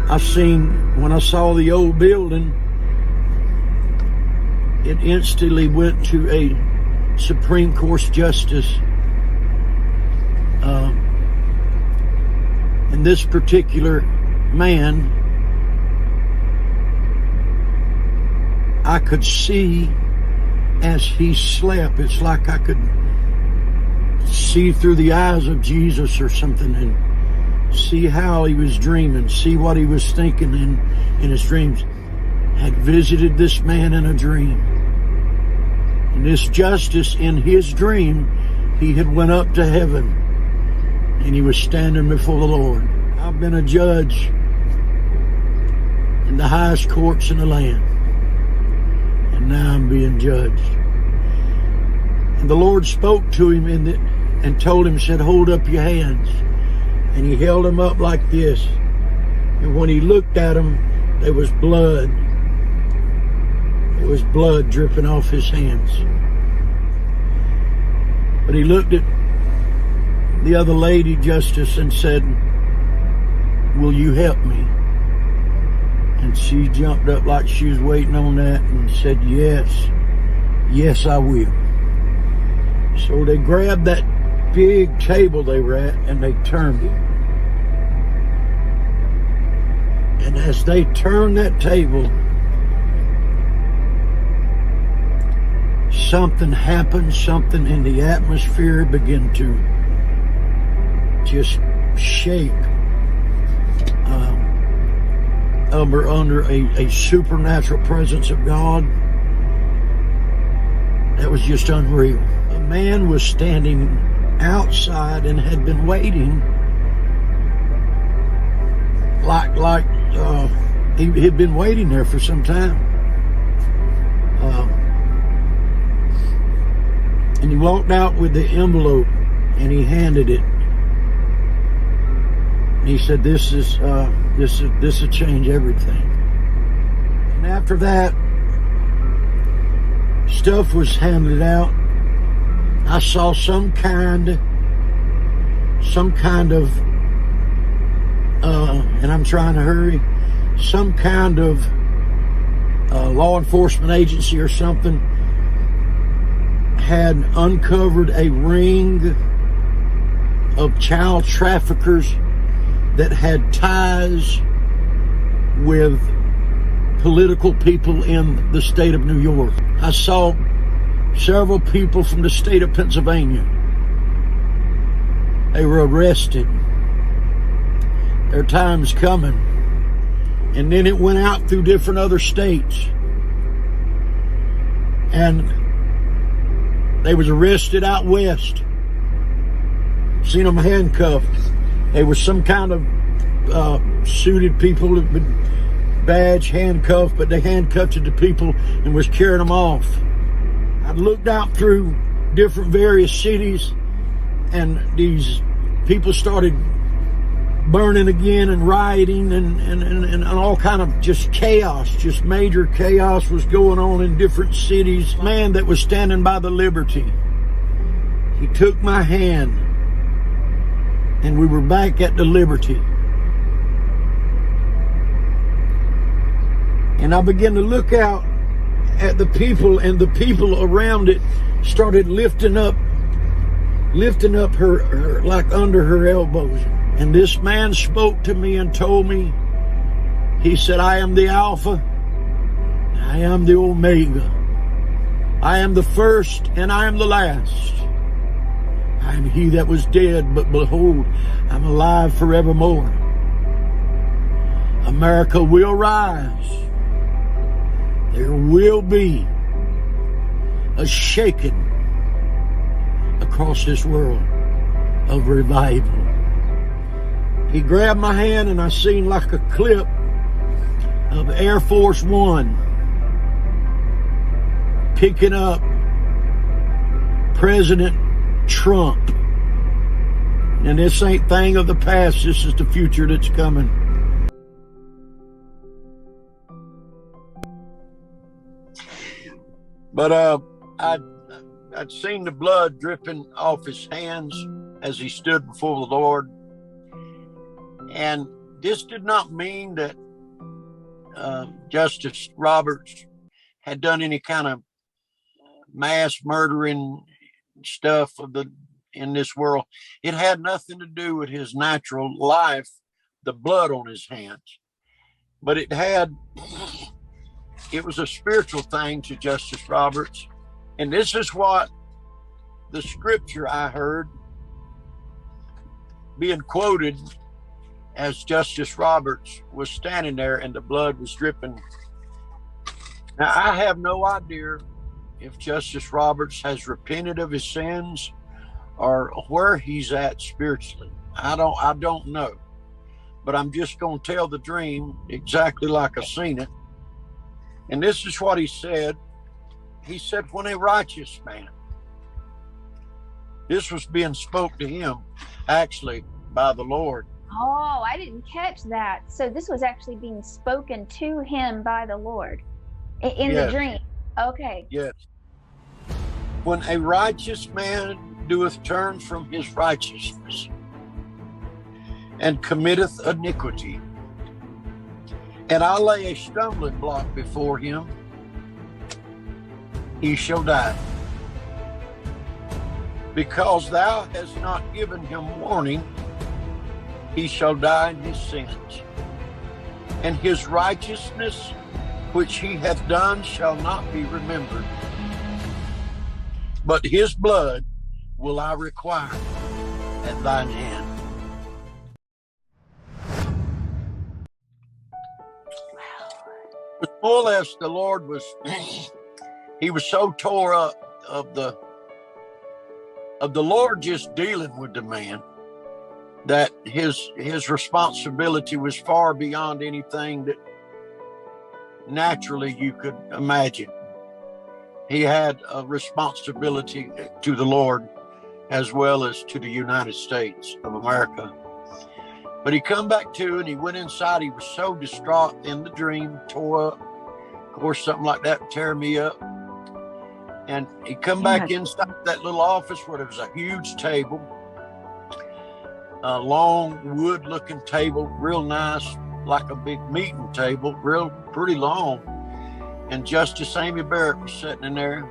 When I saw the old building, it instantly went to a Supreme Court justice. And this particular man, I could see as he slept. It's like I could see through the eyes of Jesus or something, and see how he was dreaming, see what he was thinking in his dreams. Had visited this man in a dream. And this justice, in his dream, he had went up to heaven and he was standing before the Lord. I've been a judge in the highest courts in the land, and now I'm being judged. And the Lord spoke to him and told him, said, hold up your hands. And he held them up like this. And when he looked at them, there was blood. There was blood dripping off his hands. But he looked at the other lady justice and said, will you help me? And she jumped up like she was waiting on that and said, yes, I will. So they grabbed that big table they were at and they turned it. And as they turned that table, something happened, something in the atmosphere began to just shake under a supernatural presence of God that was just unreal. A man was standing outside and had been waiting he had been waiting there for some time. And he walked out with the envelope and he handed it. And he said, this will change everything. And after that, stuff was handed out. I saw some kind of and I'm trying to hurry, some kind of law enforcement agency or something had uncovered a ring of child traffickers that had ties with political people in the state of New York. I saw several people from the state of Pennsylvania. They were arrested. Their time's coming. And then it went out through different other states. And they was arrested out west. Seen them handcuffed. They were some kind of suited people with badge handcuffed, but they handcuffed the people and was carrying them off. I looked out through different various cities, and these people started burning again and rioting and all kind of just chaos, just major chaos was going on in different cities. Man that was standing by the Liberty, he took my hand and we were back at the Liberty. And I began to look out at the people, and the people around it started lifting up her like under her elbows. And this man spoke to me and told me, he said, I am the Alpha, I am the Omega. I am the first and I am the last. I am he that was dead, but behold, I'm alive forevermore. America will rise. There will be a shaking across this world of revival. He grabbed my hand and I seen like a clip of Air Force One picking up President Trump. And this ain't thing of the past, this is the future that's coming. But I'd seen the blood dripping off his hands as he stood before the Lord. And this did not mean that Justice Roberts had done any kind of mass murdering stuff in this world. It had nothing to do with his natural life, the blood on his hands. But it was a spiritual thing to Justice Roberts. And this is what the scripture I heard being quoted as Justice Roberts was standing there and the blood was dripping. Now, I have no idea if Justice Roberts has repented of his sins or where he's at spiritually. I don't know. But I'm just going to tell the dream exactly like I seen it. And this is what he said. He said, when a righteous man, this was being spoke to him actually by the Lord. Oh, I didn't catch that. So this was actually being spoken to him by the Lord in the dream. Okay. Yes. When a righteous man doeth turn from his righteousness and committeth iniquity, and I lay a stumbling block before him, he shall die. Because thou hast not given him warning, he shall die in his sins. And his righteousness which he hath done shall not be remembered. But his blood will I require at thine hand. But more or less the Lord was, he was so tore up of the Lord just dealing with the man that his responsibility was far beyond anything that naturally you could imagine. He had a responsibility to the Lord as well as to the United States of America. But he come back to and he went inside. He was so distraught in the dream, tore up. Of course, something like that would tear me up. And he come back inside that little office where there was a huge table, a long wood-looking table, real nice, like a big meeting table, pretty long. And Justice Amy Barrett was sitting in there,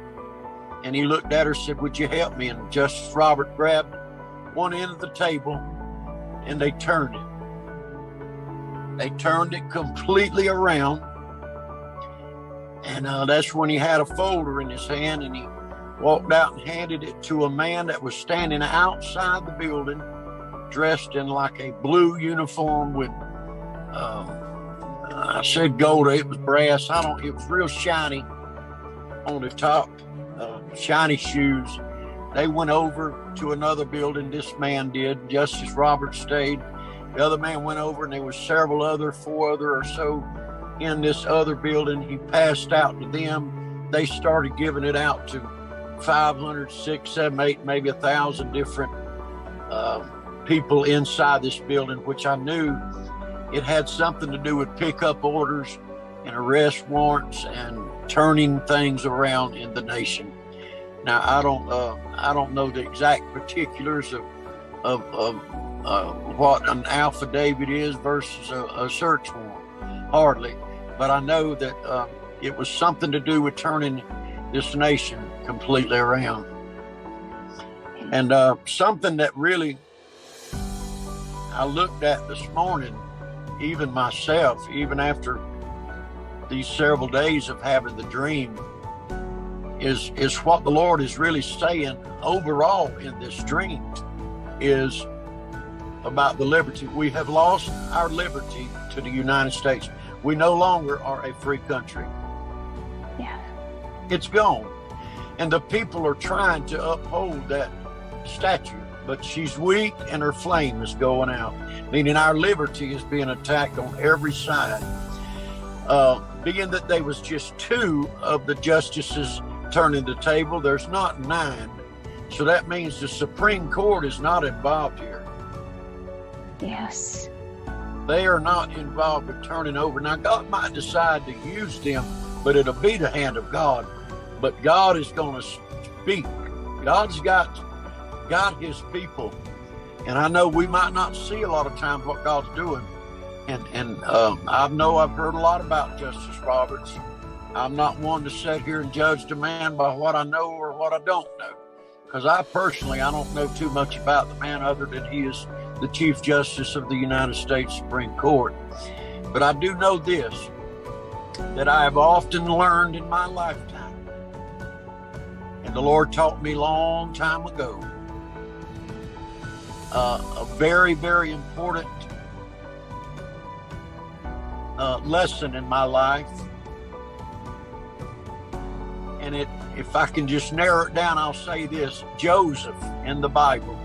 and he looked at her and said, "Would you help me?" And Justice Robert grabbed one end of the table, and they turned it. They turned it completely around. And that's when he had a folder in his hand, and he walked out and handed it to a man that was standing outside the building, dressed in like a blue uniform with, I said gold, it was brass. It was real shiny on the top, shiny shoes. They went over to another building, this man did. Justice Roberts stayed. The other man went over, and there was four other or so in this other building. He passed out to them. They started giving it out to 500, 6, 7, 8, maybe 1,000 different people inside this building, which I knew it had something to do with pickup orders and arrest warrants and turning things around in the nation. Now, I don't know the exact particulars of what an affidavit is versus a search warrant, hardly. But I know that it was something to do with turning this nation completely around. And something that really I looked at this morning, even myself, even after these several days of having the dream, is what the Lord is really saying overall in this dream is about the liberty. We have lost our liberty to the United States. We no longer are a free country. Yeah. It's gone. And the people are trying to uphold that statue, but she's weak and her flame is going out, meaning our liberty is being attacked on every side. Being that there was just 2 of the justices turning the table, there's not 9. So that means the Supreme Court is not involved here. Yes. They are not involved with turning over. Now, God might decide to use them, but it'll be the hand of God. But God is going to speak. God's got his people. And I know we might not see a lot of times what God's doing, And I know I've heard a lot about Justice Roberts. I'm not one to sit here and judge the man by what I know or what I don't know. Because I don't know too much about the man other than he is the Chief Justice of the United States Supreme Court. But I do know this, that I have often learned in my lifetime, and the Lord taught me a long time ago, a very, very important lesson in my life. And if I can just narrow it down, I'll say this. Joseph in the Bible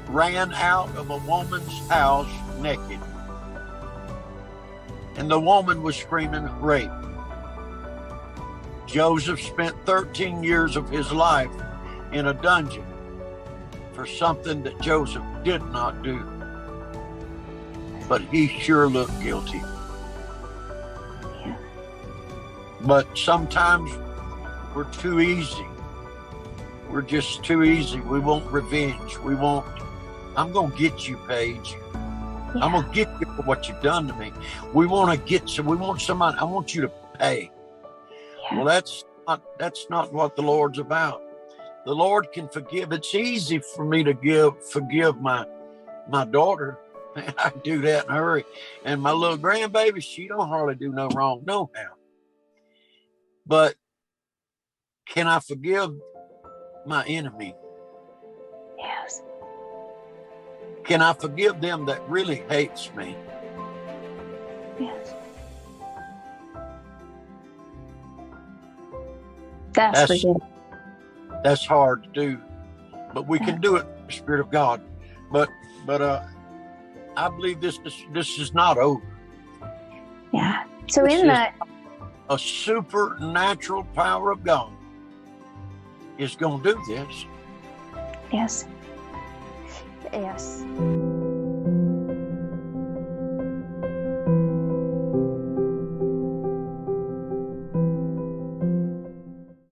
ran out of a woman's house naked. And the woman was screaming rape. Joseph spent 13 years of his life in a dungeon for something that Joseph did not do. But he sure looked guilty. Yeah. But sometimes we're too easy. We're just too easy. We want revenge. I'm going to get you, Paige. Yeah. I'm going to get you for what you've done to me. We want somebody, I want you to pay. Yeah. Well, that's not what the Lord's about. The Lord can forgive. It's easy for me to forgive my daughter. I do that in a hurry. And my little grandbaby, she don't hardly do no wrong, no how. But can I forgive my enemy? Yes. Can I forgive them that really hates me? Yes. That's hard to do, but we can do it with the Spirit of God. But I believe this is not over. Yeah. So in that, a supernatural power of God is going to do this. Yes. Yes.